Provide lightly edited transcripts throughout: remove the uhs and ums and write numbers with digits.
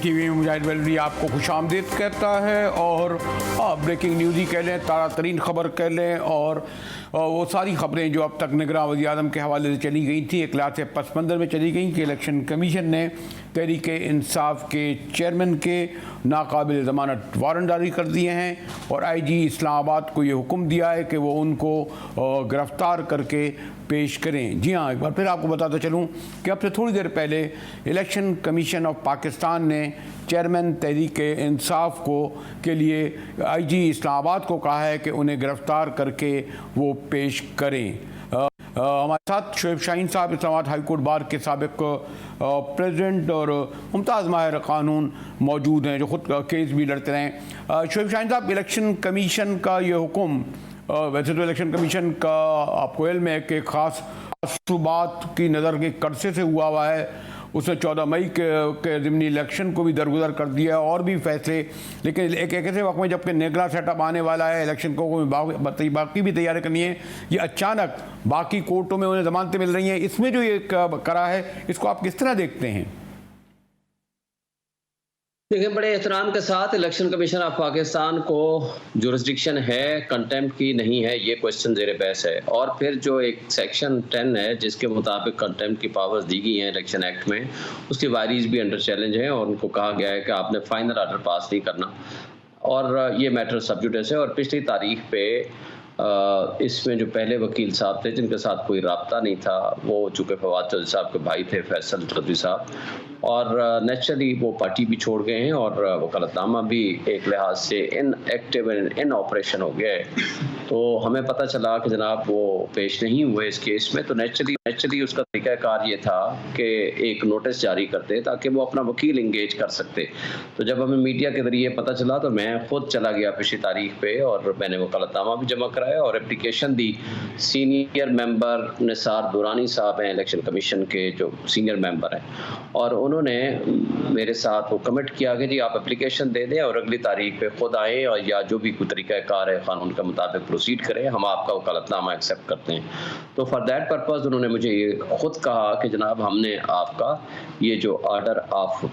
TV में मुजाहिद वल्दी आपको खुशामदीद कहता है। और ब्रेकिंग न्यूज़ ही कह लें, ताज़ा तरीन ख़बर कह लें, और वो सारी ख़बरें जो अब तक निगरान वज़ीर-ए-आज़म के हवाले से चली गई थी, इखलास पस मंज़र में चली गई कि इलेक्शन कमीशन ने तहरीक इंसाफ के चेयरमैन के नाकाबिल ज़मानत वारंट जारी कर दिए हैं और IG इस्लामाबाद को ये हुक्म दिया है कि वो उनको गिरफ़्तार करके पेश करें। जी हाँ, एक बार फिर आपको बताता चलूँ कि अब से थोड़ी देर पहले इलेक्शन कमीशन ऑफ पाकिस्तान ने चेयरमैन तहरीक इंसाफ को के लिए IG इस्लामाबाद को कहा है कि उन्हें गिरफ़्तार करके वो पेश करें। हमारे साथ शोएब शाहीन साहब इस्लामाबाद हाई कोर्ट बार के साबिक प्रेसिडेंट और मुमताज़ माहिर कानून मौजूद हैं जो ख़ुद केस भी लड़ते रहे। शोएब शाहीन साहब, इलेक्शन कमीशन का ये हुक्म, वैसे तो इलेक्शन कमीशन का आपको इल्म है कि ख़ास सूबात की नज़र के कर्से से हुआ है, उसने 14 मई के ज़िमनी इलेक्शन को भी दरगुजर कर दिया और भी फैसले, लेकिन एक ऐसे वक्त में जबकि नेगरा सेटअप आने वाला है, इलेक्शन को बाकी भी तैयारी करनी है, ये अचानक बाकी कोर्टों में उन्हें ज़मानतें मिल रही हैं, इसमें जो ये करा है इसको आप किस तरह देखते हैं? देखिए, बड़े एहतराम के साथ इलेक्शन कमीशन ऑफ पाकिस्तान को जुरिस्डिक्शन है, कंटेम्प्ट की नहीं है, ये क्वेश्चन ज़ेर बहस है। और फिर जो एक सेक्शन 10 है जिसके मुताबिक कंटेम्प्ट की पावर्स दी गई हैं इलेक्शन एक्ट में, उसकी वायरीज भी अंडर चैलेंज है और उनको कहा गया है कि आपने फाइनल ऑर्डर पास नहीं करना और ये मैटर सब जुडिस है। और पिछली तारीख पे इसमें जो पहले वकील साहब थे जिनके साथ कोई राब्ता नहीं था, वो चूँकि फवाद चौधरी साहब के भाई थे फैसल चौधरी साहब, और नेचुरली वो पार्टी भी छोड़ गए हैं और वकालतनामा भी एक लिहाज से इनएक्टिव इन ऑपरेशन हो गया है। तो हमें पता चला कि जनाब वो पेश नहीं हुए इस केस में, तो नेचुरली उसका तरीक़ाकार ये था कि एक नोटिस जारी करते ताकि वो अपना वकील इंगेज कर सकते। तो जब हमें मीडिया के ज़रिए पता चला तो मैं ख़ुद चला गया पिछली तारीख पे और मैंने वकालतनामा भी जमा कराया और एप्लीकेशन दी। सीनियर मेंबर निसार दुरानी साहब हैं इलेक्शन कमीशन के जो सीनियर मेंबर हैं, और उन्होंने मेरे साथ वो कमिट किया कि जी आप एप्लीकेशन दे दें और अगली तारीख पे खुद आएँ और या जो भी कोई तरीक़ाकार है कानून के मुताबिक प्रोसीड करें, हम आपका वकालतनामा एक्सेप्ट करते हैं। तो फॉर दैट पर्पज़ उन्होंने मुझे ये खुद कहा कि जनाब हमने आपका ये जो ऑर्डर ऑफ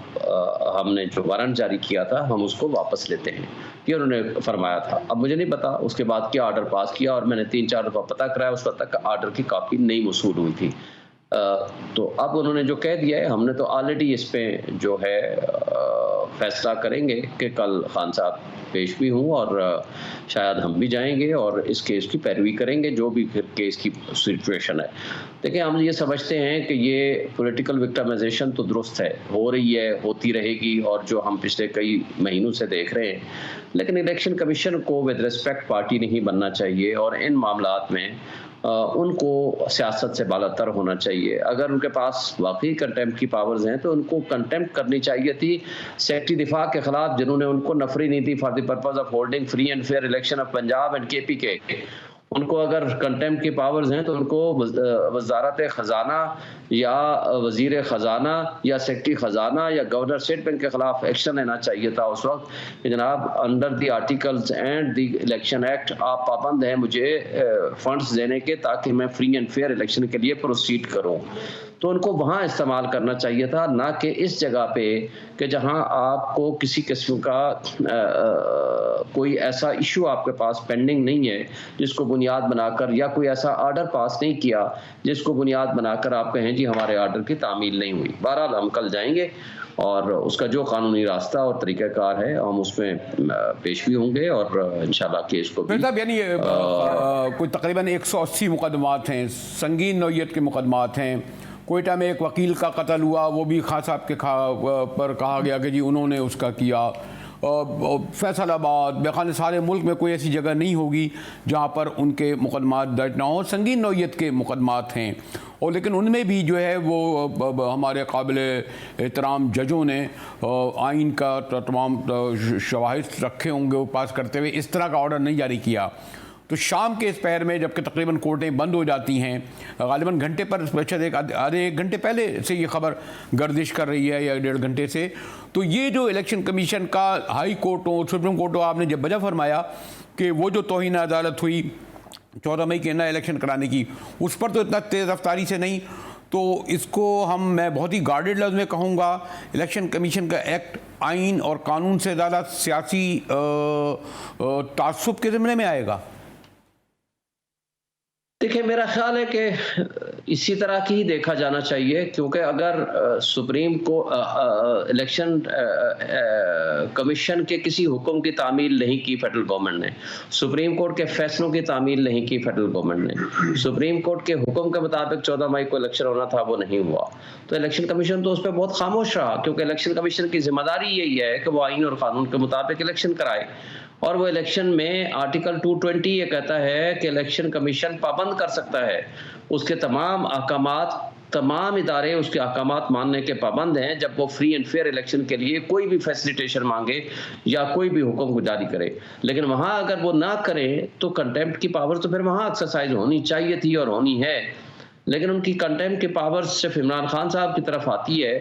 हमने जो वारंट जारी किया था हम उसको वापस लेते हैं, ये उन्होंने फरमाया था। अब मुझे नहीं पता उसके बाद क्या ऑर्डर पास किया और मैंने 3-4 दफ़ा पता कराया, उस वक्त तक ऑर्डर की कॉपी नहीं मौसूल हुई थी। तो अब उन्होंने जो कह दिया है, हमने तो ऑलरेडी इस पे जो है फैसला करेंगे कि कल खान साहब पेश भी हूँ और शायद हम भी जाएंगे और इस केस की पैरवी करेंगे जो भी फिर केस की सिचुएशन है। देखिए, हम ये समझते हैं कि ये पॉलिटिकल विक्टिमाइजेशन तो दुरुस्त है, हो रही है, होती रहेगी और जो हम पिछले कई महीनों से देख रहे हैं, लेकिन इलेक्शन कमीशन को विद रिस्पेक्ट पार्टी नहीं बनना चाहिए और इन मामलात में उनको सियासत से बालातर होना चाहिए। अगर उनके पास वाकई कंटेम्प्ट की पावर्स हैं तो उनको कंटेम्प्ट करनी चाहिए थी सेक्रेटरी दिफा के खिलाफ जिन्होंने उनको नफरी नीति for the purpose of holding free and fair election of Punjab and KP के, उनको अगर कंटेम्प्ट की पावर्स हैं तो उनको वजारत ख़जाना या वज़ीर ख़जाना या सेक्रेटरी ख़जाना या गवर्नर स्टेट बैंक के ख़िलाफ़ एक्शन लेना चाहिए था उस वक्त कि जनाब under the articles and the election act आप पाबंद हैं मुझे फंड्स देने के ताकि मैं फ्री एंड फेयर इलेक्शन के लिए प्रोसीड करूं। तो उनको वहाँ इस्तेमाल करना चाहिए था, ना कि इस जगह पे कि जहाँ आपको किसी किस्म का कोई ऐसा इशू आपके पास पेंडिंग नहीं है जिसको बुनियाद बनाकर, या कोई ऐसा ऑर्डर पास नहीं किया जिसको बुनियाद बनाकर आप कहें जी हमारे ऑर्डर की तामील नहीं हुई। बहरहाल हम कल जाएंगे और उसका जो कानूनी रास्ता और तरीक़ाकार है हम उसमें पेश भी होंगे और इंशाल्लाह केस को भी यानी कोई तकरीबन 180 मुकदमात हैं, संगीन नौइयत के मुकदमात हैं। कोयटा में एक वकील का कत्ल हुआ, वो भी खान साहब के पर कहा गया कि जी उन्होंने उसका किया। फैसलाबाद बेखान सारे मुल्क में कोई ऐसी जगह नहीं होगी जहाँ पर उनके मुकदमात दर्ज ना हो, संगीन नौइयत के मुकदमात हैं। और लेकिन उनमें भी जो है वो हमारे काबिल एहतराम जजों ने आइन का तमाम शवाहिद रखे होंगे वो पास करते हुए इस तरह का ऑर्डर नहीं जारी किया। तो शाम के इस पहर में जबकि तकरीबन कोर्टें बंद हो जाती हैं, गालिबन घंटे पर आधे एक घंटे पहले से ये खबर गर्दिश कर रही है या 1.5 घंटे से, तो ये जो इलेक्शन कमीशन का हाई कोर्टों सुप्रीम कोर्टों आपने जब वजह फरमाया कि वो जो तौहीन अदालत हुई 14 मई के नया इलेक्शन कराने की, उस पर तो इतना तेज़ रफ्तारी से नहीं, तो इसको मैं बहुत ही गार्डेड लफ्ज़ में कहूँगा, इलेक्शन कमीशन का एक्ट आइन और कानून से ज़्यादा सियासी तासुब के ज़िम्मे में आएगा। देखिए, मेरा ख्याल है कि इसी तरह की ही देखा जाना चाहिए, क्योंकि अगर सुप्रीम को इलेक्शन कमीशन के किसी हुक्म की तामील नहीं की फेडरल गवर्नमेंट ने, सुप्रीम कोर्ट के फैसलों की तामील नहीं की फेडरल गवर्नमेंट ने, सुप्रीम कोर्ट के हुक्म के मुताबिक 14 मई को इलेक्शन होना था, वो नहीं हुआ, तो इलेक्शन कमीशन तो उस पर बहुत खामोश रहा, क्योंकि इलेक्शन कमीशन की जिम्मेदारी यही है कि वो आइन और कानून के मुताबिक इलेक्शन कराए। और वो इलेक्शन में आर्टिकल 220 ये कहता है कि इलेक्शन कमीशन पाबंद कर सकता है, उसके तमाम अहकामात, तमाम इदारे उसके अहकामात मानने के पाबंद हैं जब वो फ्री एंड फेयर इलेक्शन के लिए कोई भी फैसिलिटेशन मांगे या कोई भी हुक्म जारी करे। लेकिन वहां अगर वो ना करें तो कंटेम्प्ट की पावर तो फिर वहां एक्सरसाइज होनी चाहिए थी और होनी है, लेकिन उनकी कंटेम्प्ट की पावर सिर्फ इमरान खान साहब की तरफ आती है,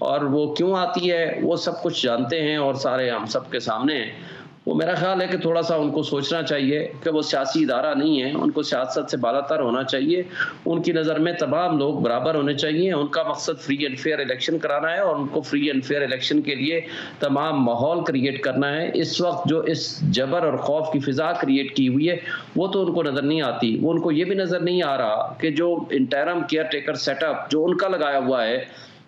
और वो क्यों आती है वो सब कुछ जानते हैं और सारे हम सब के सामने हैं। वो मेरा ख्याल है कि थोड़ा सा उनको सोचना चाहिए कि वो सियासी इदारा नहीं है, उनको सियासत से बालातर होना चाहिए, उनकी नज़र में तमाम लोग बराबर होने चाहिए, उनका मकसद फ्री एंड फेयर इलेक्शन कराना है और उनको फ्री एंड फेयर इलेक्शन के लिए तमाम माहौल क्रिएट करना है। इस वक्त जो इस जबर और खौफ की फिजा क्रिएट की हुई है वो तो उनको नज़र नहीं आती, वो उनको ये भी नज़र नहीं आ रहा कि जो इंटरम केयर टेकर सेटअप जो उनका लगाया हुआ है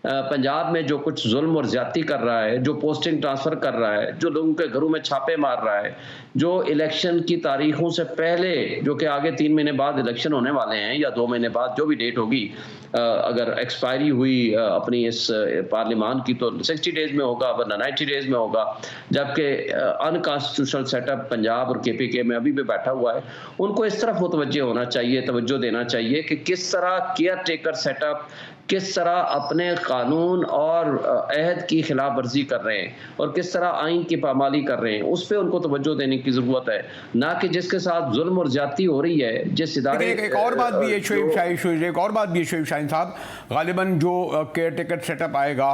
पंजाब में, जो कुछ जुल्म और ज्यादती कर रहा है, जो पोस्टिंग ट्रांसफर कर रहा है, जो लोगों के घरों में छापे मार रहा है, जो इलेक्शन की तारीखों से पहले, जो कि आगे 3 महीने बाद इलेक्शन होने वाले हैं या 2 महीने बाद जो भी डेट होगी, अगर एक्सपायरी हुई अपनी इस पार्लियामान की तो 60 डेज में होगा, वरना 90 डेज में होगा, जबकि अनकॉन्स्टिट्यूशनल सेटअप पंजाब और KPK में अभी भी बैठा हुआ है। उनको इस तरफ मुतवज्जे होना चाहिए, तवज्जो देना चाहिए कि किस तरह केयर टेकर सेटअप किस तरह अपने कानून और अहद की खिलाफ वर्जी कर रहे हैं और किस तरह आइन की पामाली कर रहे हैं, उस पर उनको तवज्जो देने की जरूरत है, ना कि जिसके साथ जुल्म और ज्यादती हो रही है जिस इदारे। एक और बात भी है शोएब शाहीन साहब, गालिबन जो केयर टेकर सेटअप आएगा,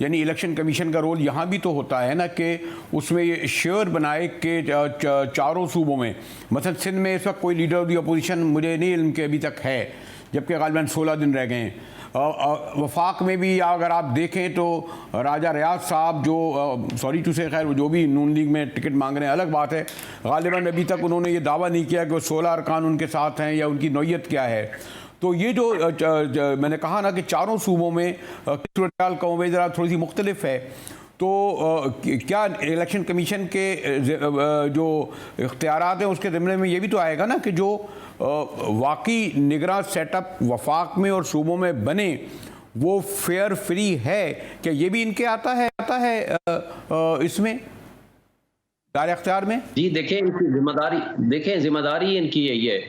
यानी इलेक्शन कमीशन का रोल यहाँ भी तो होता है ना कि उसमें ये श्योर बनाए कि चारों सूबों में, मतलब सिंध में इस वक्त कोई लीडर ऑफ दी अपोजिशन मुझे नहीं इल्म के अभी तक है, जबकि गालिबन 16 दिन रह गए हैं। वफाक में भी अगर आप देखें तो राजा रियाज साहब जो सॉरी टू से, खैर जो भी नून लीग में टिकट मांग रहे हैं अलग बात है, गालिबन अभी तक उन्होंने ये दावा नहीं किया कि वो 16 अरकान उनके साथ हैं या उनकी नौयत क्या है। तो ये जो मैंने कहा ना कि चारों सूबों में सूरत कौम ज़रा थोड़ी सी मुख्तलिफ है, तो क्या इलेक्शन कमीशन के जो इख्तियारात हैं उसके ज़िम्मे में ये भी तो आएगा ना कि जो वाकई निगरान सेटअप वफाक में और सूबों में बने वो फेयर फ्री है, क्या ये भी इनके आता है इसमें दायरे इख्तियार में? जी देखें, इनकी जिम्मेदारी इनकी यही है।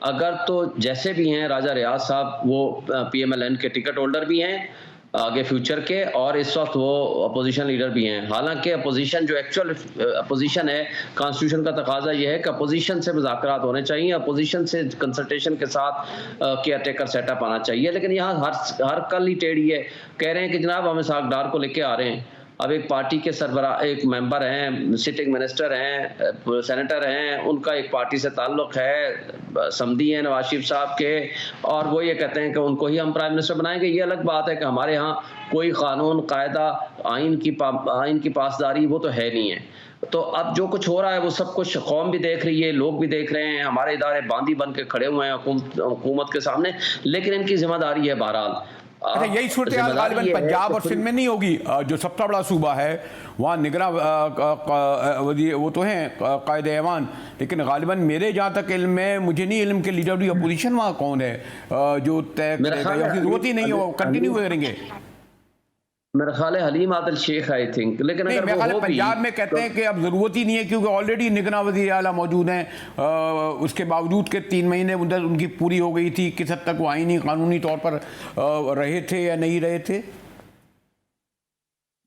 अगर तो जैसे भी हैं राजा रियाज साहब, वो PMLN के टिकट होल्डर भी हैं आगे फ्यूचर के, और इस वक्त वो अपोजिशन लीडर भी हैं। हालांकि अपोजिशन जो एक्चुअल अपोजिशन है, कॉन्स्टिट्यूशन का तकाजा ये है कि अपोजिशन से मुज़ाकरात होने चाहिए, अपोजिशन से कंसल्टेशन के साथ केयर टेकर सेटअप आना चाहिए। लेकिन यहाँ हर कल ही टेढ़ी है, कह रहे हैं कि जनाब हम सागडार को लेके आ रहे हैं। अब एक पार्टी के सरबरा, एक मेंबर हैं, सिटिंग मिनिस्टर हैं, सेनेटर हैं, उनका एक पार्टी से ताल्लुक है, समधी हैं नवाज शरीफ साहब के, और वो ये कहते हैं कि उनको ही हम प्राइम मिनिस्टर बनाएंगे। ये अलग बात है कि हमारे यहाँ कोई कानून, कायदा, आइन की पासदारी वो तो है नहीं है। तो अब जो कुछ हो रहा है वो सब कुछ कौम भी देख रही है, लोग भी देख रहे हैं, हमारे इदारे बांदी बन के खड़े हुए हैं हुकूमत के सामने, लेकिन इनकी जिम्मेदारी है बहरहाल। अच्छा, यही सूरत हाल गालिबन पंजाब और सिंध में नहीं होगी, जो सबसे बड़ा सूबा है वहाँ निगरां वो तो हैं कायद ऐवान, लेकिन गालिबन मेरे जहाँ तक इल्म है, मुझे नहीं इल्म के लीडर ऑफ दी अपोजिशन वहाँ कौन है जो तय करेगा, या जरूरत ही नहीं हो, कंटिन्यू करेंगे। मेरा ख्याल है हलीम आदिल शेख, आई थिंक। लेकिन अगर वो हो पंजाब में कहते हैं कि अब जरूरत ही नहीं है क्योंकि ऑलरेडी निगरां वज़ीर आला मौजूद हैं, उसके बावजूद के 3 महीने उनकी पूरी हो गई थी, किस हद तक वो आईनी कानूनी तौर पर रहे थे या नहीं रहे थे?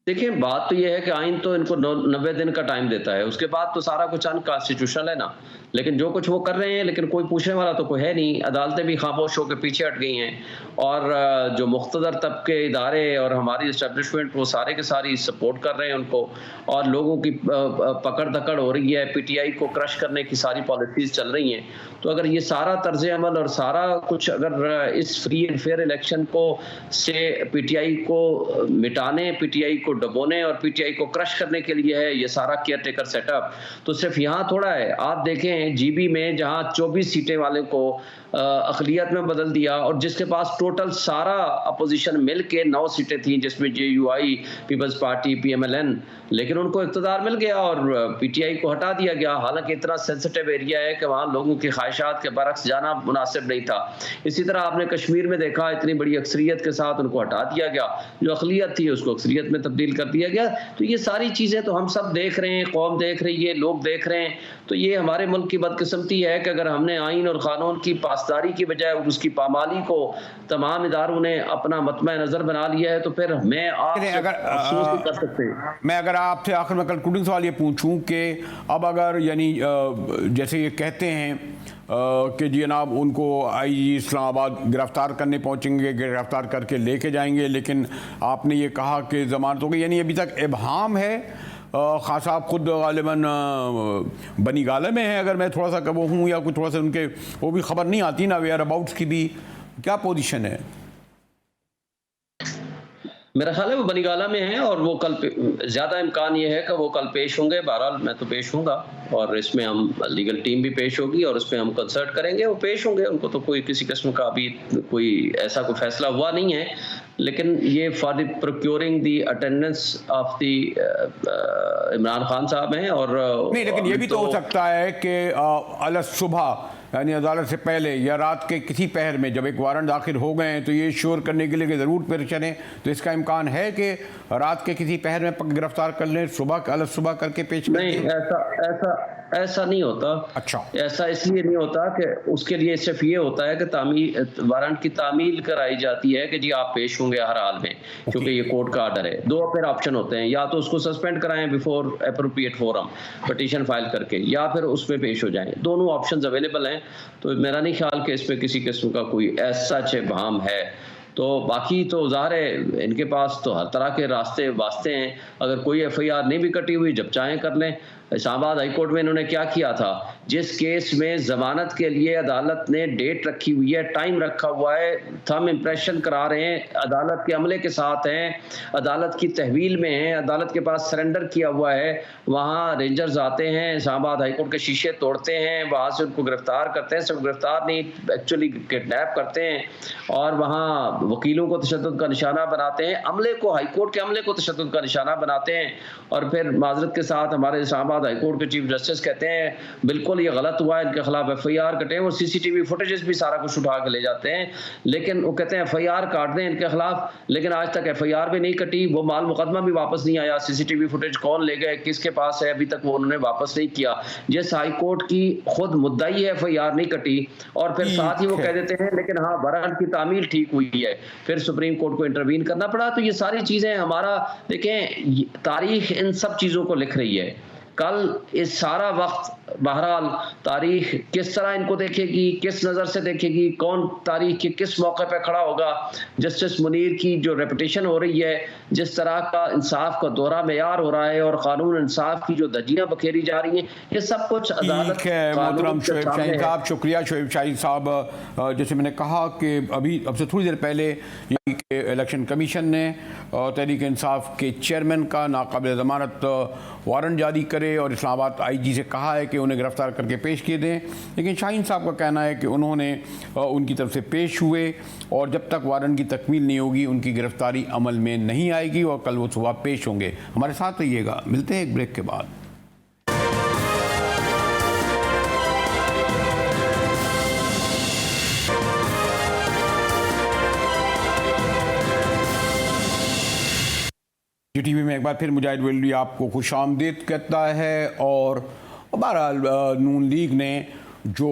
देखिए, बात तो ये है कि आइन तो इनको 90 दिन का टाइम देता है, उसके बाद तो सारा कुछ अनकॉन्स्टिट्यूशनल है ना। लेकिन जो कुछ वो कर रहे हैं, लेकिन कोई पूछने वाला तो कोई है नहीं, अदालतें भी खामोश होकर पीछे हट गई हैं और जो मुक़्तदर तबके, इदारे और हमारी एस्टेब्लिशमेंट वो सारे के सारी सपोर्ट कर रहे हैं उनको और लोगों की पकड़-धकड़ हो रही है, पीटीआई को क्रश करने की सारी पॉलिसीज़ चल रही हैं। तो अगर ये सारा तर्ज़ अमल और सारा कुछ अगर इस फ्री एंड फेयर इलेक्शन को से पीटीआई को मिटाने, पीटीआई को डबोने और पीटीआई को क्रश करने के लिए है ये सारा केयर टेकर सेटअप, तो सिर्फ यहाँ थोड़ा है। आप देखें जीबी में जहाँ 24 सीटें वाले को अक़लियत में बदल दिया और जिसके पास टोटल सारा अपोजिशन मिल के 9 सीटें थी, जिसमें जेयूआई, पीपल्स पार्टी, पीएमएलएन, लेकिन उनको इक़्तिदार मिल गया और पीटीआई को हटा दिया गया। हालांकि इतना सेंसिटिव एरिया है कि वहाँ लोगों की ख्वाहिशात के बरक्स जाना मुनासिब नहीं था। इसी तरह आपने कश्मीर में देखा, इतनी बड़ी अक्सरियत के साथ उनको हटा दिया गया, जो अक़लियत थी उसको अक्सरियत में तब्दील कर दिया गया। तो ये सारी चीज़ें तो हम सब देख रहे हैं, कौम देख रही है, लोग देख रहे हैं। तो ये हमारे मुल्क की बदकिस्मती है कि अगर हमने आइन और क़ानून की पासदारी की बजाय उसकी पामाली को तमाम इदारों ने अपना मतमय नज़र बना लिया है, तो फिर मैं अफसोस नहीं कर सकते। मैं अगर आपसे आखिर में कंक्लूडिंग सवाल ये पूछूं कि अब अगर यानी जैसे ये कहते हैं कि जी जनाब उनको आईजी इस्लामाबाद गिरफ्तार करने पहुंचेंगे, गिरफ्तार करके लेके जाएंगे, लेकिन आपने ये कहा कि ज़मानत हो गई, यानी अभी तक इबहाम है। खान साहब खुद गालिबन बनी गाला में है, अगर मैं थोड़ा सा वो हूँ या कुछ थोड़ा सा उनके वो भी खबर नहीं आती ना वेयर अबाउट्स की भी, क्या पोजीशन है? मेरा ख्याल है वो बनीगाला में है और वो कल ज़्यादा इम्कान ये है कि वो कल पेश होंगे। बहरहाल मैं तो पेश होऊंगा और इसमें हम लीगल टीम भी पेश होगी और उसमें हम कंसल्ट करेंगे, वो पेश होंगे। उनको तो कोई किसी किस्म का अभी कोई ऐसा कोई फैसला हुआ नहीं है, लेकिन ये for the procuring the attendance of the Imran Khan साहब हैं। और नहीं, लेकिन ये भी तो हो सकता है कि अलग सुबह यानी अदालत से पहले या रात के किसी पहर में जब एक वारंट दाखिल हो गए हैं तो ये श्योर करने के लिए कि ज़रूर पेश चलें, तो इसका इम्कान है कि रात के किसी पहर में गिरफ्तार कर लें, सुबह अलग सुबह करके पेश कर नहीं, ऐसा नहीं होता। अच्छा, ऐसा इसलिए नहीं होता कि उसके लिए सिर्फ ये होता है कि वारंट की तामील कराई जाती है कि जी आप पेश होंगे हर हाल में, क्योंकि ये कोर्ट का आर्डर है। दो फिर ऑप्शन होते हैं, या तो उसको सस्पेंड कराएं before appropriate forum petition file करके, या फिर उसमें पेश हो जाएं। दोनों ऑप्शंस अवेलेबल हैं। तो मेरा नहीं ख्याल कि इसमें किसी किस्म का कोई ऐसा बहाम है। तो बाकी तो ज़ाहिर है इनके पास तो हर तरह के रास्ते वास्ते हैं। अगर कोई एफआईआर नहीं भी कटी हुई, जब चाहें कर लें। इस्लामाबाद हाई कोर्ट में इन्होंने क्या किया था, जिस केस में जमानत के लिए अदालत ने डेट रखी हुई है, टाइम रखा हुआ है, थंब इम्प्रेशन करा रहे हैं, अदालत के अमले के साथ हैं, अदालत की तहवील में हैं, अदालत के पास सरेंडर किया हुआ है, वहाँ रेंजर्स आते हैं, इस्लामाबाद हाई कोर्ट के शीशे तोड़ते हैं, वहाँ से उनको गिरफ्तार करते हैं। सिर्फ गिरफ्तार नहीं, एक्चुअली किडनैप करते हैं और वहाँ वकीलों को तशद्दुद का निशाना बनाते हैं, अमले को, हाई कोर्ट के अमले को तशद्दुद का निशाना बनाते हैं। और फिर माजरत के साथ हमारे इस्लामाबाद हाई कोर्ट के चीफ जस्टिस कहते हैं बिल्कुल ये गलत हुआ है, इनके खिलाफ एफआईआर कटे हैं। वो सीसीटीवी फुटेजेस भी सारा कुछ उठा के ले जाते हैं, लेकिन वो कहते हैं एफआईआर काट दें इनके खिलाफ, लेकिन आज तक एफआईआर भी नहीं कटी। वो माल मुकदमा भी वापस नहीं आया, सीसीटीवी फुटेज कौन ले गए, किसके पास है, अभी तक वो उन्होंने वापस नहीं किया। जिस हाई कोर्ट की खुद मुद्दाई है एफआईआर नहीं कटी, और फिर साथ ही वो कह देते हैं लेकिन हाँ वारंट की तामील ठीक हुई है, फिर सुप्रीम कोर्ट को इंटरवीन करना पड़ा। तो ये सारी चीजें हमारा देखें, तारीख इन सब चीजों को लिख रही है। कल इस सारा वक्त बहरहाल तारीख किस तरह इनको देखेगी, किस नज़र से देखेगी, कौन तारीख के किस मौके पे खड़ा होगा। जस्टिस मुनीर की जो रेपुटेशन हो रही है, जिस तरह का इंसाफ का दौरा मेयार हो रहा है और कानून इंसाफ की जो धज्जियां बखेरी जा रही हैं, ये सब कुछ अदालत मोहतरम शोएब शाहीन साहब, शुक्रिया शोएब शाहीन साहब। जैसे मैंने कहा कि अभी अब से थोड़ी देर पहले इलेक्शन कमीशन ने तहरीक इंसाफ के चेयरमैन का नाकाबिल ज़मानत वारंट जारी करे और इस्लामाबाद आईजी से कहा है कि उन्हें गिरफ्तार करके पेश किए दें, लेकिन शाहीन साहब का कहना है कि उन्होंने उनकी तरफ से पेश हुए और जब तक वारंट की तकमील नहीं होगी उनकी गिरफ्तारी अमल में नहीं आएगी और कल वो सुबह पेश होंगे। हमारे साथ रहिएगा, मिलते हैं एक ब्रेक के बाद। टीवी में एक बार फिर मुजाहिद वेल्डी आपको खुशामदीद कहता है। और बहरहाल नून लीग ने जो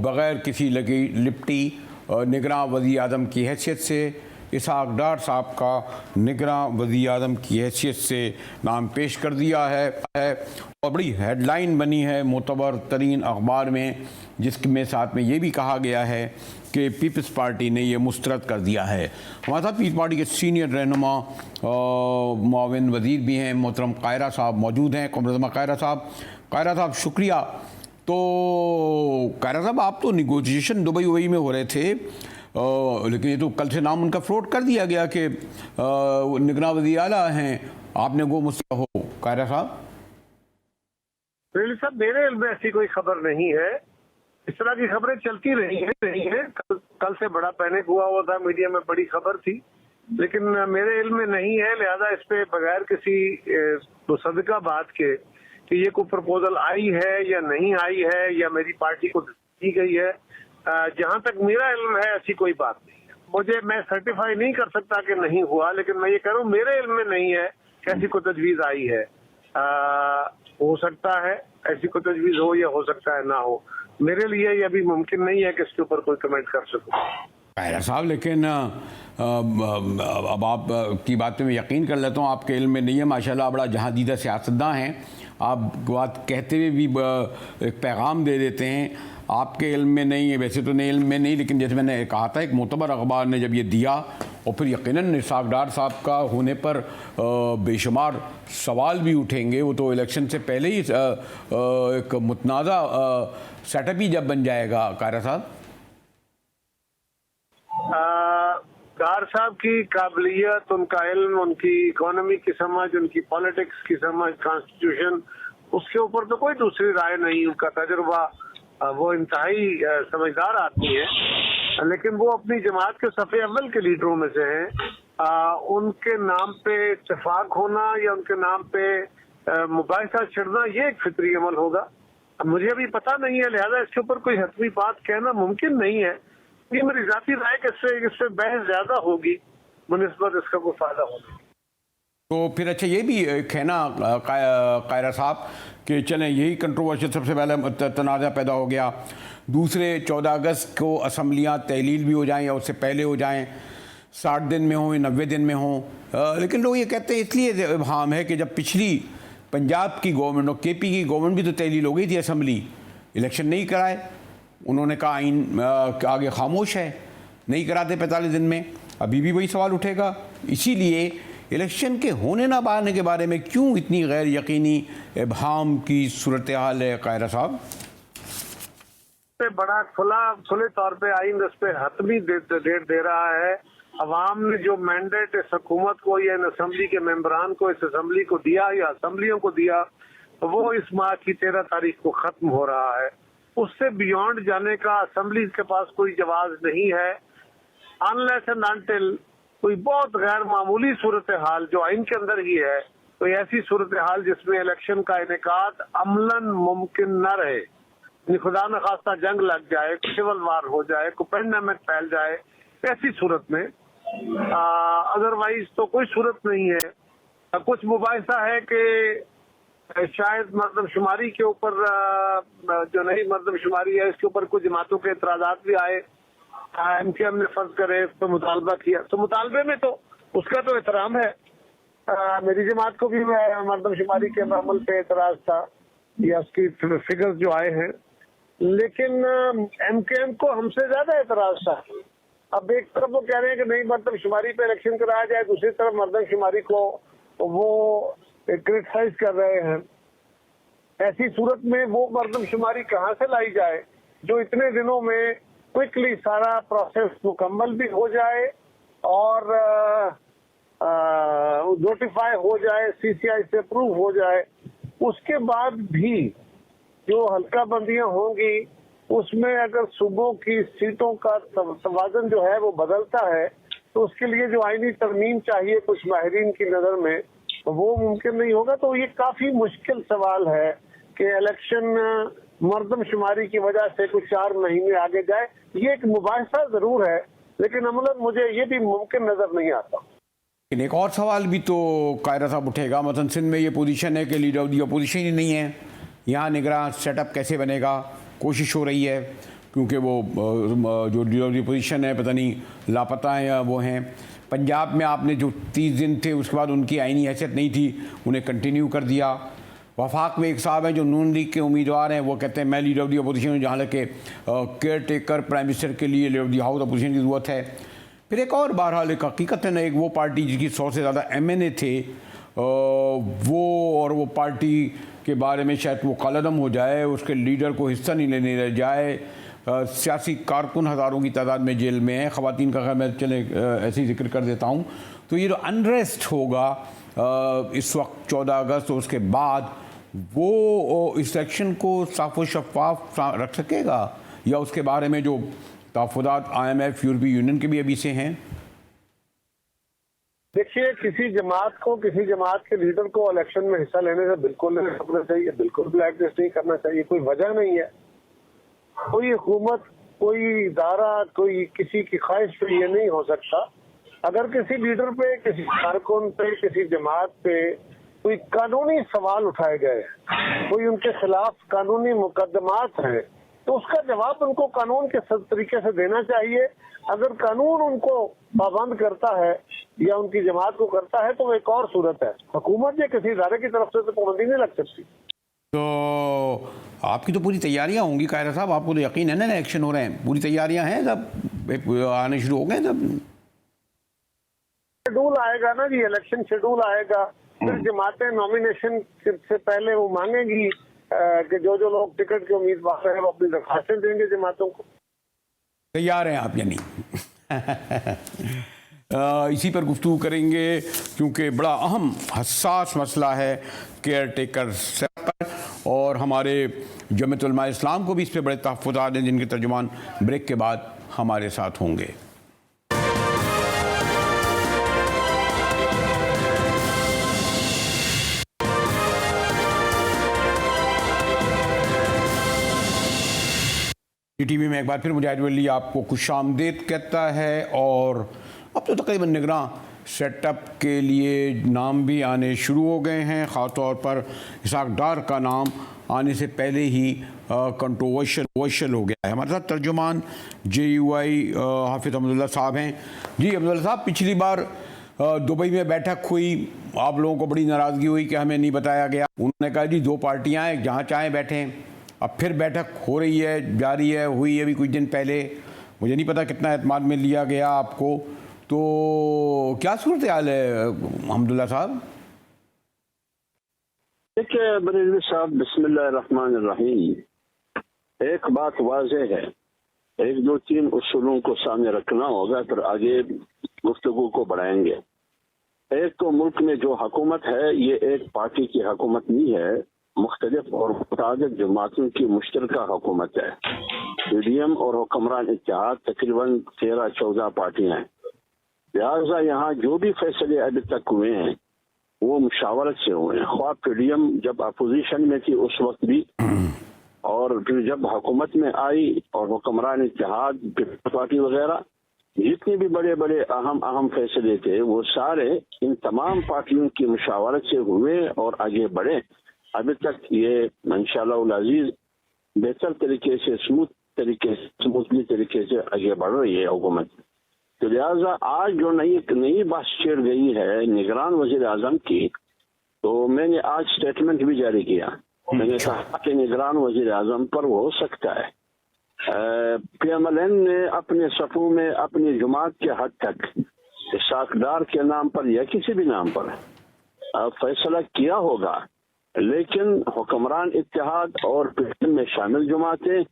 बग़ैर किसी लगी लिपटी निगरान वज़ीर आज़म की हैसियत से इसहाक डार साहब का निगरां वज़ीर आज़म की हैसियत से नाम पेश कर दिया है और बड़ी हेडलाइन बनी है मोतबर तरीन अखबार में, जिसमें साथ में ये भी कहा गया है कि पीपल्स पार्टी ने ये मुस्तरद कर दिया है। हमारे साथ पीपल्स पार्टी के सीनियर रहनुमा मुआविन वज़ीर भी हैं, मोहतरम कायरा साहब मौजूद हैं। कमरुज़्ज़मा कायरा साहब शुक्रिया। तो कायरा साहब, आप तो निगोशिएशन दुबई में हो रहे थे, लेकिन ये तो कल से नाम उनका फ्लोट कर दिया गया कि निगरां वज़ीर आला हैं, आपने गो मुस्तफ़ा हो। कायरा साहब साहब, मेरे इल्म में ऐसी कोई खबर नहीं है। इस तरह की खबरें चलती रही हैं। कल से बड़ा पैनिक हुआ था, मीडिया में बड़ी खबर थी, लेकिन मेरे इल्म में नहीं है। लिहाजा इस पे बगैर किसी मुसद्दका बात के कि ये कोई प्रपोजल आई है या नहीं आई है या मेरी पार्टी को दी गई है, जहां तक मेरा इल्म है ऐसी कोई बात नहीं है। मैं सर्टिफाई नहीं कर सकता कि नहीं हुआ, लेकिन मैं ये कह रहा हूँ मेरे इल्म में नहीं है कि ऐसी कोई तजवीज आई है। हो सकता है ऐसी कोई तजवीज हो या हो सकता है ना हो। मेरे लिए ये अभी मुमकिन नहीं है कि इसके ऊपर कोई कमेंट कर सकूं। कायरा साहब, लेकिन अब आप की बात पे मैं यकीन कर लेता हूँ, आपके इल्म में नहीं है। माशाल्लाह बड़ा जहादीदा सियासतदान हैं, आप बात कहते हुए भी एक पैगाम दे देते हैं। आपके इल्म में नहीं है, वैसे तो नहीं इल्म में नहीं, लेकिन जैसे मैंने कहा था एक मोतबर अखबार ने जब ये दिया, और फिर यकीनन इसहाक डार साहब का होने पर बेशुमार सवाल भी उठेंगे। वो तो इलेक्शन से पहले ही एक मुतनाज़ा सेटअप ही जब बन जाएगा। कायरा साहब, डार साहब की काबिलियत, उनका इल्म, उनकी इकोनॉमी की समझ, उनकी पॉलिटिक्स की समझ, कॉन्स्टिट्यूशन, उसके ऊपर तो कोई दूसरी राय नहीं। उनका तजुर्बा, वो इंतहाई समझदार आदमी है, लेकिन वो अपनी जमात के सफ़े अव्वल के लीडरों में से हैं। उनके नाम पे इत्तेफाक होना या उनके नाम पे मुबाहिसा छिड़ना, ये एक फितरी अमल होगा। मुझे अभी पता नहीं है, लिहाजा इसके ऊपर कोई हतमी बात कहना मुमकिन नहीं है। ये मेरी जाती राय कि इससे बहस ज्यादा होगी मुनिस्बत इसका कोई फायदा होगा। तो फिर अच्छा ये भी कहना कायरा साहब कि चलें, यही कंट्रोवर्शियल सबसे पहले तनाज़ा पैदा हो गया। दूसरे 14 अगस्त को असम्बलियाँ तहलील भी हो जाएं या उससे पहले हो जाएं, 60 दिन में हों या 90 दिन में हों, लेकिन लोग ये कहते हैं इसलिए इब्हाम है कि जब पिछली पंजाब की गवर्नमेंट और KP की गवर्नमेंट भी तो तहलील हो गई थी, असम्बली इलेक्शन नहीं कराए, उन्होंने कहा आइन आगे खामोश है, नहीं कराते 45 दिन में। अभी भी वही सवाल उठेगा। इसीलिए इलेक्शन के होने ना पाने के बारे में क्यों इतनी गैर यकीनी इब्हाम की सूरत हाल है कायरा साहब? बड़ा खुले तौर पे आइन इस पे हतमी डेट दे रहा है। अवाम ने जो मैंडेट इस हुकूमत को या इन असम्बली के मेंबरान को, इस असम्बली को दिया या असम्बलियों को दिया, वो इस माह की 13 तारीख को खत्म हो रहा है। उससे बियॉन्ड जाने का असम्बली के पास कोई जवाब नहीं है, अनलेस एंड अनटिल कोई बहुत गैर मामूली सूरत हाल जो आइन के अंदर ही है, कोई ऐसी सूरत हाल जिसमें इलेक्शन का इनेकाद अमलन मुमकिन न रहे, खुदा न खास्ता जंग लग जाए, सिविल वार हो जाए, कोई पेंडेमिक फैल जाए, ऐसी सूरत में। अदरवाइज तो कोई सूरत नहीं है। कुछ मुबाहिसा है कि शायद मर्दमशुमारी के ऊपर, जो नहीं मर्दमशुमारी है इसके ऊपर कुछ जमातों के एतराज़ात भी आए। MKM ने फर्ज करे तो मुतालबा किया, तो मुतालबे में तो उसका तो एहतराम है। मेरी जमात को भी मर्दमशुमारी के अमल पे एतराज था या उसकी फिगर्स जो आए हैं, लेकिन MKM को हमसे ज्यादा एतराज था। अब एक तरफ वो कह रहे हैं कि नहीं मर्दमशुमारी पे इलेक्शन कराया जाए, दूसरी तरफ मर्दमशुमारी को वो क्रिटिसाइज कर रहे हैं। ऐसी सूरत में वो मर्दमशुमारी कहाँ से लाई जाए जो इतने दिनों में क्विकली सारा प्रोसेस मुकम्मल भी हो जाए और नोटिफाई हो जाए, CCI से अप्रूव हो जाए। उसके बाद भी जो हल्का बंदियां होंगी उसमें अगर सूबों की सीटों का तवाज़ुन जो है वो बदलता है, तो उसके लिए जो आईनी तरमीम चाहिए कुछ माहिरीन की नज़र में, वो मुमकिन नहीं होगा। तो ये काफ़ी मुश्किल सवाल है कि इलेक्शन मर्दमशुमारी की वजह से कुछ 4 महीने आगे जाए। ये एक मुबाहिसा ज़रूर है, लेकिन अमलन मुझे ये भी मुमकिन नज़र नहीं आता। एक और सवाल भी तो कायरा साहब उठेगा, मतलब सिंध में ये पोजीशन है कि लीडर ऑफ दी अपोजिशन ही नहीं है, यहाँ निगरान सेटअप कैसे बनेगा? कोशिश हो रही है क्योंकि वो जो लीडर ऑफ दी अपोजिशन है पता नहीं लापता हैं या वो हैं। पंजाब में आपने जो 30 दिन थे उसके बाद उनकी आईनी हैसियत नहीं थी, उन्हें कंटिन्यू कर दिया। वफाक में एक साहब हैं जो नून लीग के उम्मीदवार हैं, वो कहते हैं मैं लीडर ऑफ दी अपोजिशन हूँ, जहाँ लगे केयर टेकर प्राइम मिनिस्टर के लिए leader of the house opposition की ज़रूरत है। फिर एक और बहरहाल एक हकीकत है ना, एक वो पार्टी जिसकी 100 से ज़्यादा MNA थे, वो पार्टी के बारे में शायद वो कलदम हो जाए, उसके लीडर को हिस्सा नहीं लेने रह जाए। सियासी कारकुन हज़ारों की तादाद में जेल में है, ख़वातीन का खैर मैं चले ऐसे ही जिक्र कर देता हूँ। तो ये जो अनरेस्ट होगा इस वक्त 14 अगस्त, तो उसके बाद वो इस इलेक्शन को साफ व शफाफ रख सकेगा, या उसके बारे में जो तहफ़्फ़ुज़ात IMF यूरोपीय यूनियन के भी अभी से हैं? देखिए, किसी जमात के लीडर को इलेक्शन में हिस्सा लेने से बिल्कुल नहीं रोकना चाहिए, बिल्कुल ब्लैक लिस्ट नहीं करना चाहिए। कोई वजह नहीं है, कोई हुकूमत, कोई इदारा, कोई किसी की ख्वाहिश पे ये नहीं हो सकता। अगर किसी लीडर पे, किसी कारकुन पे, किसी जमात पे कोई कानूनी सवाल उठाए गए, कोई उनके खिलाफ कानूनी मुकदमात हैं, तो उसका जवाब उनको कानून के तरीके से देना चाहिए। अगर कानून उनको पाबंद करता है या उनकी जमात को करता है तो वो एक और सूरत है। हुकूमत या किसी इदारे की तरफ से तो पाबंदी नहीं लग सकती। तो आपकी तो पूरी तैयारियां होंगी कायरा साहब, आपको तो यकीन है ना इलेक्शन हो रहे हैं, पूरी तैयारियां हैं, सब आने शुरू हो गए सब? शेड्यूल आएगा ना जी, इलेक्शन शेड्यूल आएगा, फिर जमातें नॉमिनेशन से पहले वो मांगेंगी कि जो लोग टिकट के उम्मीदवार हैं वो अपनी दरखास्तें देंगे जमातों को। तैयार हैं आप यानी? इसी पर गुफ्तगू करेंगे क्योंकि बड़ा अहम हसास मसला है केयर टेकर पर, और हमारे जमीयत उलमा इस्लाम को भी इस पर बड़े तहफ़्फ़ुज़ात हैं, जिनके तर्जुमान ब्रेक के बाद हमारे साथ होंगे। टीवी में एक बार फिर मुजाहिद वली आपको खुशामदीद कहता है। और अब तो तकरीबन निगरां सेटअप के लिए नाम भी आने शुरू हो गए हैं, ख़ास तौर पर इसहाक डार का नाम आने से पहले ही कंट्रोवर्शियल हो गया है। हमारे साथ तर्जुमान JUI हाफिज़ अहमदुल्लाह साहब हैं। जी अहमदुल्लाह साहब, पिछली बार दुबई में बैठक हुई, आप लोगों को बड़ी नाराज़गी हुई कि हमें नहीं बताया गया। उन्होंने कहा जी 2 पार्टियाँ हैं, जहाँ चाहें बैठें। अब फिर बैठक हो रही है, जारी है, हुई अभी कुछ दिन पहले, मुझे नहीं पता कितना एतमाद में लिया गया आपको, तो क्या सूरत हाल है अहमदुल्लाह साहब? देखिए बरेलवी साहब, बिस्मिल्लाहिर्रहमानिर्रहीम, एक बात वाज़ेह है, 1-2-3 उसूलों को सामने रखना होगा, फिर आगे गुफ्तगू को बढ़ाएंगे। एक तो मुल्क में जो हुकूमत है ये एक पार्टी की हुकूमत नहीं है, मुख्तलिफ और मुताबिक जमातों की मुश्तरका हुकूमत है। PDM और हुक्मरान इत्तेहाद तकरीबन 13-14 पार्टियां हैं। लिहाजा यहाँ जो भी फैसले अभी तक हुए हैं वो मुशावरत से हुए हैं। ख्वाह PDM जब अपोजिशन में थी उस वक्त भी, और फिर जब हुकूमत में आई और हुक्मरान इत्तेहाद पार्टी वगैरह जितने भी बड़े बड़े अहम फैसले थे वो सारे इन तमाम पार्टियों की मुशावरत से हुए और आगे बढ़े। अभी तक ये इंशाअल्लाह अज़ीज़ बेहतर तरीके से स्मूथली तरीके से आगे बढ़ रही है हुकूमत। तो लिहाजा आज जो नई बात छेड़ गई है निगरान वज़ीर आज़म की, तो मैंने आज स्टेटमेंट भी जारी किया। मैंने कहा कि निगरान वज़ीर आज़म पर हो सकता है PMLN ने अपने सफ़ों में अपनी जमात के हद तक इसहाक डार के नाम पर या किसी भी नाम पर फैसला किया होगा, लेकिन हुक्मरान इत्तेहाद और PDM में शामिल जमातें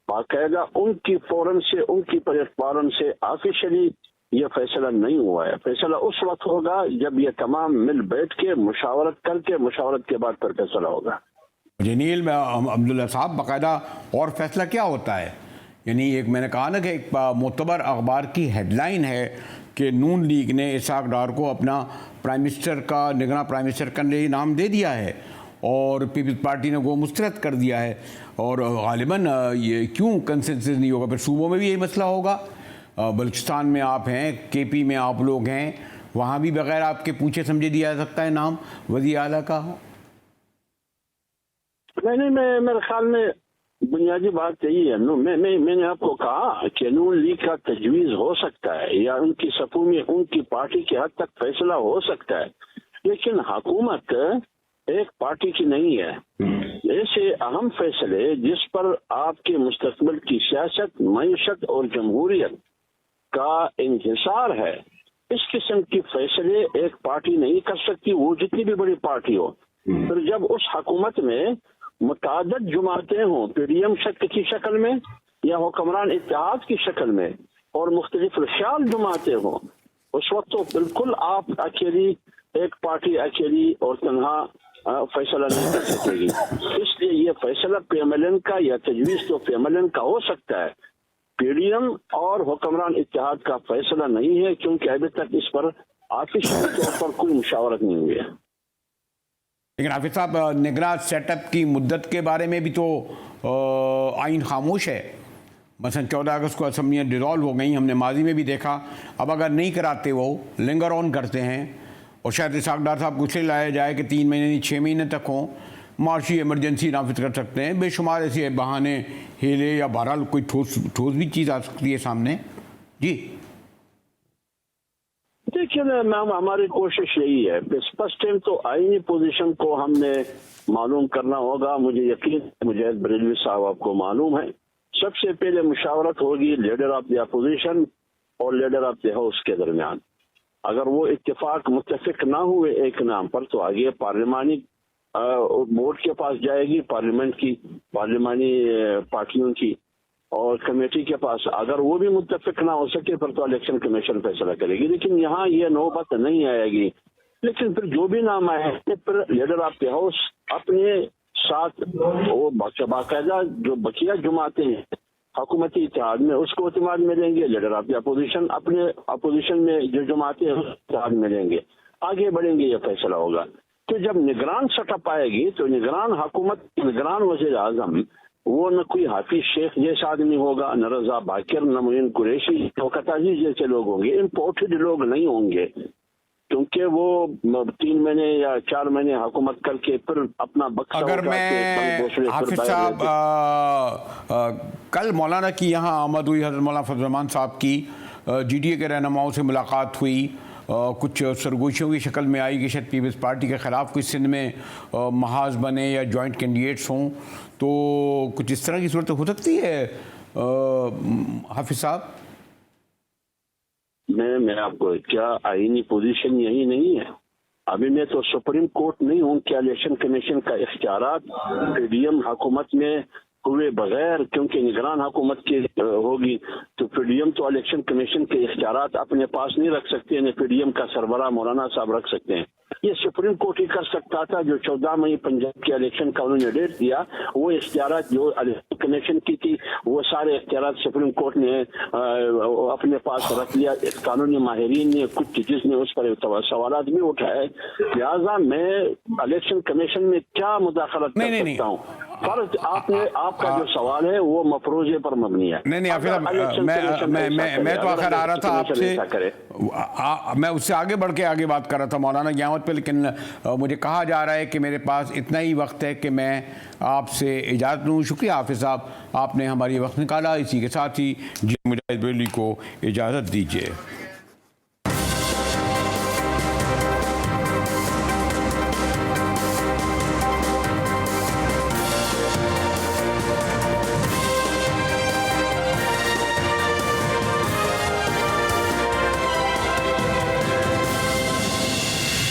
बाकायदा उनकी फौरन से उनकी प्लेटफार्म से ऑफिशियली यह फैसला नहीं हुआ है। फैसला उस वक्त होगा जब ये तमाम मिल बैठ के मुशावरत करके मुशावरत के बाद पर फैसला होगा। जनील में अब्दुल्ला साहब, बाकायदा और फैसला क्या होता है? यानी एक मैंने कहा ना कि एक मोतबर अखबार की हेडलाइन है कि नून लीग ने इसहाक डार को अपना प्राइम मिनिस्टर का निगरान प्राइम मिनिस्टर का नाम दे दिया है और पीपल्स पार्टी ने वो मुस्तरद कर दिया है। और गालिबन ये क्यों कंसेंसस नहीं होगा? फिर सूबों में भी यही मसला होगा। बलूचिस्तान में आप हैं, KP में आप लोग हैं, वहाँ भी बगैर आपके पूछे समझे दिया जा सकता है नाम वज़ीर आला का? नहीं, मेरे ख्याल में बुनियादी बात यही है। मैंने आपको कहा कि नून लीग का तजवीज़ हो सकता है या उनकी सफू में उनकी पार्टी के हद तक फैसला हो सकता है, लेकिन हुकूमत एक पार्टी की नहीं है। ऐसे अहम फैसले जिस पर आपके मुस्तकबिल की सियासत, मईशत और जमहूरियत का इंहिसार है, इस किस्म के फैसले एक पार्टी नहीं कर सकती, वो जितनी भी बड़ी पार्टी हो। फिर जब उस हुकूमत में मुतादद जमातें हों, पीडीएम शक्ल की शक्ल में या हुक्मरान इत्तेहाद की शक्ल में, और मुख्तलिफ रशाल जमातें हों, उस वक्त तो बिल्कुल आप अकेली एक पार्टी अकेली और तन्हा फैसला नहीं कर सकेगी। इसलिए ये फैसला पीएमएलएन का या तजवीज़ तो पीएमएलएन का हो सकता है, पीडीएम और हुक्मरान इत्तेहाद का फैसला नहीं है, क्योंकि अभी तक इस पर ऑफिशियल तौर पर कोई मुशावरत नहीं हुई है। लेकिन हाफिज साहब, निगरान सेटअप की मुद्दत के बारे में भी तो आइन खामोश है। मसलन 14 अगस्त को असम्बलियाँ डिज़ोल्व हो गई, हमने माजी में भी देखा। अब अगर नहीं कराते वो लिंगर ऑन करते हैं, और शायद इसाक डार साहब को इसलिए लाया जाए कि 3 महीने नहीं 6 महीने तक हों, मार्शी इमरजेंसी नाफिज कर सकते हैं। बेशुमार ऐसे बहाने हीले या बहरहाल कोई ठोस भी चीज़ आ सकती है सामने। जी देखिए मैम, हमारी कोशिश यही है, फर्स्ट टाइम तो आईनी पोजीशन को हमने मालूम करना होगा। मुझे यकीन है मुजाहिद बरेलवी साहब आपको मालूम है, सबसे पहले मुशावरत होगी लीडर ऑफ द अपोजिशन और लीडर ऑफ द हाउस के दरमियान। अगर वो इत्तेफाक मुत्तफिक ना हुए एक नाम पर, तो आगे पार्लिमानी बोर्ड के पास जाएगी, पार्लिमानी पार्टियों की और कमेटी के पास। अगर वो भी मुत्तफिक ना हो सके फिर तो इलेक्शन कमीशन फैसला करेगी, लेकिन यहाँ ये नौबत नहीं आएगी। लेकिन फिर जो भी नाम आए, फिर लीडर ऑफ द हाउस अपने साथ वो बाकायदा जो बकिया जमाते हैं हुकूमती इत्तेहाद में, उसको इत्तेमाद मिलेंगे। लीडर ऑफ द अपोजिशन अपने अपोजिशन में जो जमाते हैं इत्तेहाद मिलेंगे, आगे बढ़ेंगे, ये फैसला होगा। तो जब निगरान सेटअप आएगी तो निगरान हुकूमत, निगरान वज़ीर आज़म वो न कोई हाफिज शेख जैसा आदमी होगा, न रजा बाकिर, न मोइन कुरैशी, शौकत अजीज जैसे लोग होंगे। इम्पोर्टेड लोग नहीं होंगे, क्योंकि वो 3 महीने या 4 महीने हुकूमत करके फिर अपना बक्सा। अगर मैं हाफिज साहब, कल मौलाना की यहाँ आमद हुई, हज़रत मौलाना फजल रहमान साहब की जीडीए के रहनुमाओं से मुलाकात हुई, कुछ सरगोशियों की शक्ल में आई कि शायद पीपल्स पार्टी के ख़िलाफ़ कुछ सिंध में महाज बने या जॉइंट कैंडिडेट्स हों, तो कुछ इस तरह की सूरत हो सकती है हाफिज साहब? मैं आपको क्या आईनी पोजीशन यही नहीं है। अभी मैं तो सुप्रीम कोर्ट नहीं हूँ कि इलेक्शन कमीशन का इख्तियारात पीडीएम हुकूमत में हुए बगैर, क्योंकि निगरान हुकूमत की होगी तो पीडीएम तो इलेक्शन कमीशन के इख्तियारात अपने पास नहीं रख सकते, न पीडीएम का सरबराह मौलाना साहब रख सकते हैं। ये सुप्रीम कोर्ट ही कर सकता था। जो 14 मई पंजाब के इलेक्शन का उन्होंने डेट दिया, वो इख्तियारात जो इलेक्शन कमीशन की थी, वो सारे इख्तियारात सुप्रीम कोर्ट ने अपने पास रख लिया। कानूनी माहिरीन ने कुछ जिसने उस पर सवालात भी उठाए। लिहाजा मैं इलेक्शन कमीशन में क्या मुदाखलत कर सकता हूँ? फर्ज आपका जो सवाल है वो मफरूजे पर मबनी है। नहीं मैं तो आखिर आ रहा था आपसे, मैं उससे आगे बढ़ के आगे बात कर रहा था मौलाना क़यामत पे, लेकिन मुझे कहा जा रहा है कि मेरे पास इतना ही वक्त है कि मैं आपसे इजाज़त लूँ। शुक्रिया हाफिज़ साहब, आपने हमारी वक्त निकाला। इसी के साथ ही जी मुजाहिद बरेलवी को इजाज़त दीजिए।